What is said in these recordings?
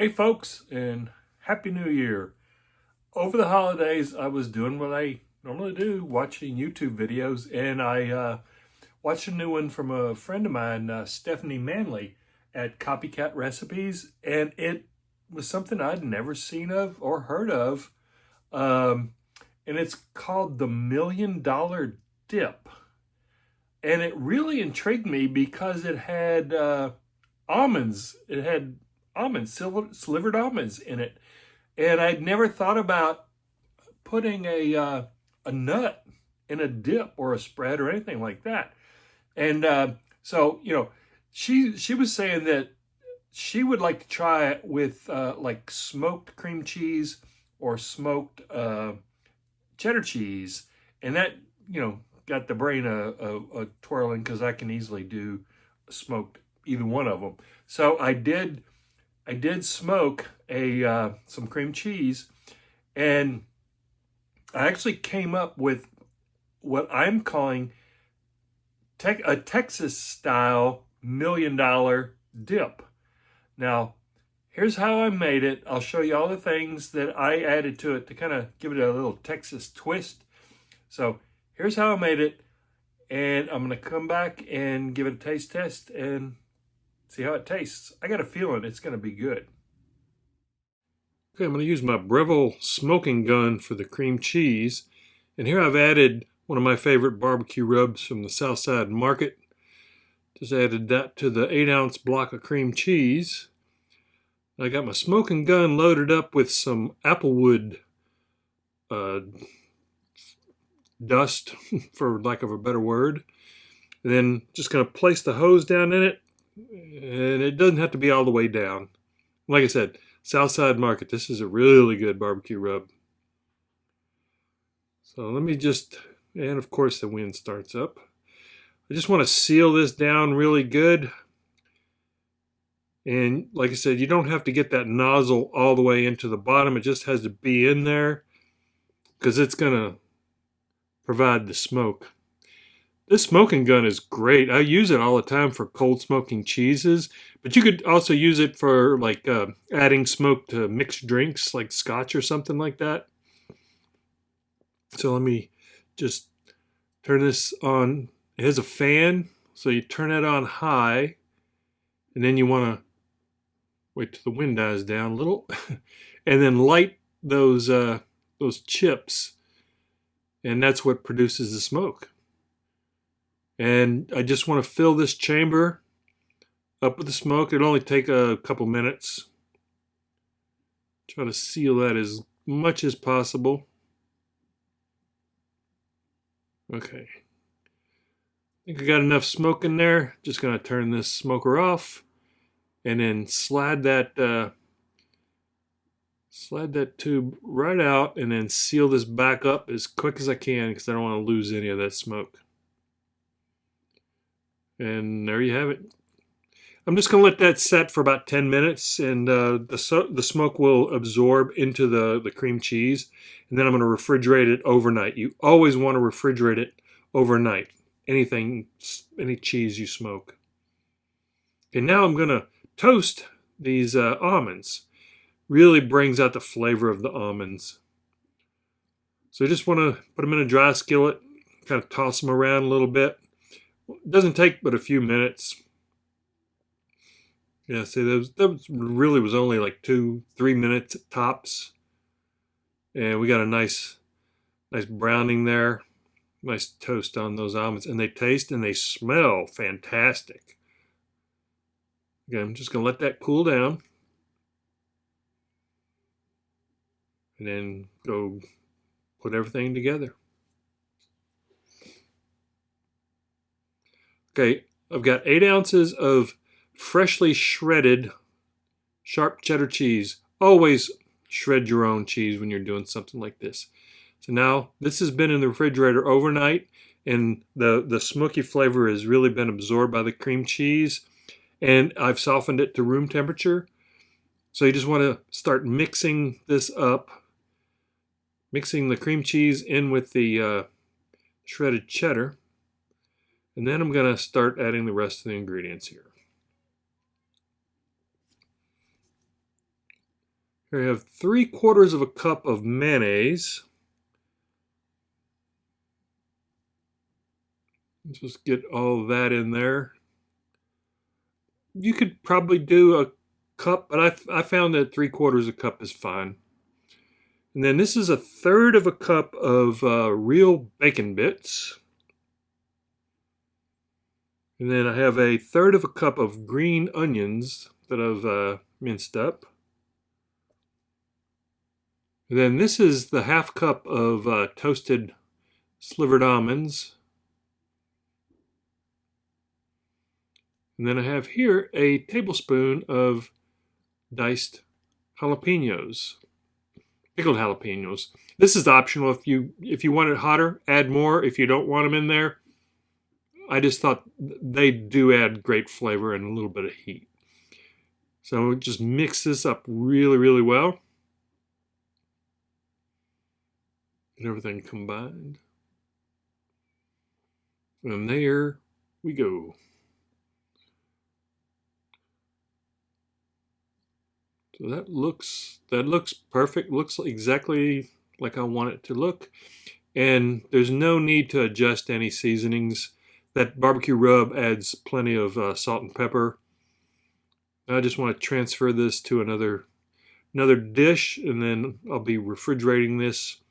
Hey folks, and Happy New Year. Over the holidays, I was doing what I normally do, watching YouTube videos, and I watched a new one from a friend of mine, Stephanie Manley, at Copycat Recipes, and it was something I'd never seen of or heard of, and it's called the $1,000,000 Dip. And it really intrigued me because it had almonds. It had almonds, slivered almonds in it. And I'd never thought about putting a nut in a dip or a spread or anything like that. And so, she was saying that she would like to try it with like smoked cream cheese or smoked cheddar cheese. And that, got the brain a twirling because I can easily do smoked either one of them. So I did smoke some cream cheese, and I actually came up with what I'm calling a Texas style $1,000,000 dip. Now, here's how I made it. I'll show you all the things that I added to it to kind of give it a little Texas twist. So here's how I made it, and I'm going to come back and give it a taste test and see how it tastes. I got a feeling it's going to be good. Okay, I'm going to use my Breville smoking gun for the cream cheese. And here I've added one of my favorite barbecue rubs from the Southside Market. Just added that to the 8-ounce block of cream cheese. I got my smoking gun loaded up with some applewood dust, for lack of a better word. And then just going to place the hose down in it. And it doesn't have to be all the way down. Like I said, Southside Market, this is a really good barbecue rub. So let me just, and of course the wind starts up. I just want to seal this down really good. And like I said, you don't have to get that nozzle all the way into the bottom. It just has to be in there because it's going to provide the smoke. This smoking gun is great. I use it all the time for cold smoking cheeses, but you could also use it for like adding smoke to mixed drinks like scotch or something like that. So let me just turn this on. It has a fan, so you turn it on high, and then you want to wait till the wind dies down a little, and then light those chips, and that's what produces the smoke. And I just want to fill this chamber up with the smoke. It'll only take a couple minutes. Try to seal that as much as possible. Okay. I think I got enough smoke in there. Just going to turn this smoker off and then slide that tube right out and then seal this back up as quick as I can because I don't want to lose any of that smoke. And there you have it. I'm just going to let that set for about 10 minutes, and the smoke will absorb into the cream cheese. And then I'm going to refrigerate it overnight. You always want to refrigerate it overnight. Any cheese you smoke. And now I'm going to toast these almonds. Really brings out the flavor of the almonds. So I just want to put them in a dry skillet, kind of toss them around a little bit. It doesn't take but a few minutes. Yeah, see, that really was only like 2-3 minutes tops. And we got a nice browning there. Nice toast on those almonds. And they taste and they smell fantastic. Again, I'm just going to let that cool down. And then go put everything together. Okay, I've got 8 ounces of freshly shredded sharp cheddar cheese. Always shred your own cheese when you're doing something like this. So now this has been in the refrigerator overnight, and the smoky flavor has really been absorbed by the cream cheese, and I've softened it to room temperature. So you just want to start mixing this up, mixing the cream cheese in with the shredded cheddar. And then I'm going to start adding the rest of the ingredients here. Here I have 3/4 of a cup of mayonnaise. Just get all that in there. You could probably do a cup, but I found that 3/4 a cup is fine. And then this is 1/3 of a cup of real bacon bits. And then I have 1/3 of a cup of green onions that I've minced up. And then this is the 1/2 cup of toasted slivered almonds. And then I have here a tablespoon of diced jalapenos, pickled jalapenos. This is optional. If you want it hotter, add more. If you don't want them in there, I just thought they do add great flavor and a little bit of heat. So just mix this up really, really well. Get everything combined. And there we go. So that looks perfect. Looks exactly like I want it to look. And there's no need to adjust any seasonings. That barbecue rub adds plenty of salt and pepper. I just want to transfer this to another dish, and then I'll be refrigerating this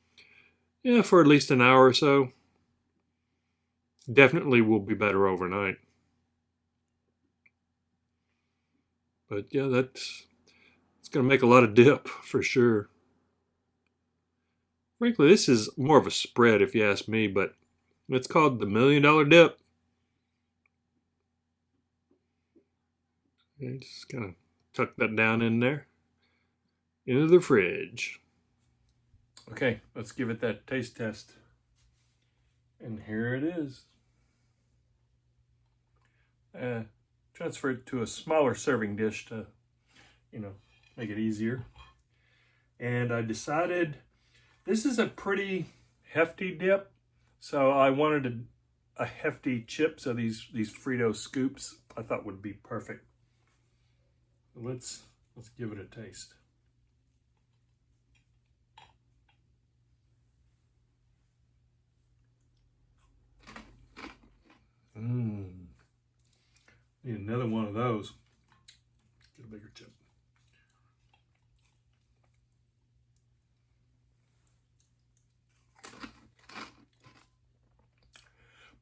for at least an hour or so. Definitely will be better overnight. But yeah, it's going to make a lot of dip for sure. Frankly, this is more of a spread if you ask me, but it's called the $1 million dip. Okay, just kind of tuck that down in there into the fridge. Okay, let's give it that taste test. And here it is. Transfer it to a smaller serving dish to, make it easier. And I decided this is a pretty hefty dip, so I wanted a hefty chip. So these Frito scoops I thought would be perfect. Let's give it a taste. Need another one of those. Get a bigger chip.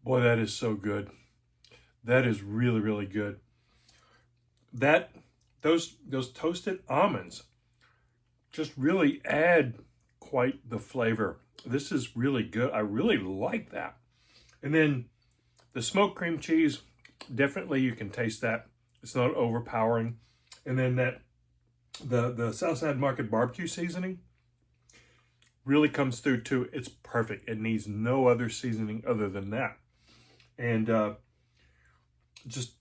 Boy, that is so good. That is really, really good. Those toasted almonds just really add quite the flavor. This is really good. I really like that. And then the smoked cream cheese, definitely you can taste that. It's not overpowering. And then the Southside Market barbecue seasoning really comes through too. It's perfect. It needs no other seasoning other than that. And just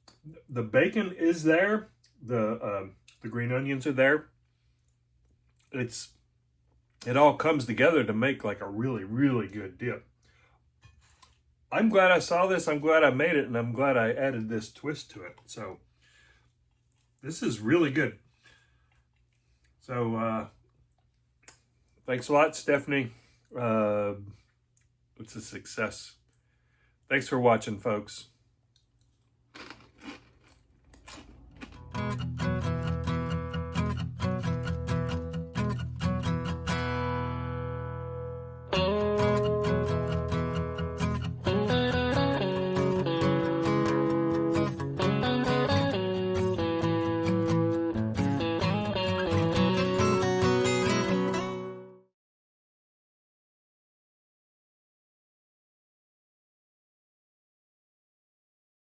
the bacon is there. The green onions are there. It all comes together to make like a really, really good dip. I'm glad I saw this. I'm glad I made it, and I'm glad I added this twist to it. So this is really good. So thanks a lot, Stephanie. It's a success. Thanks for watching, folks.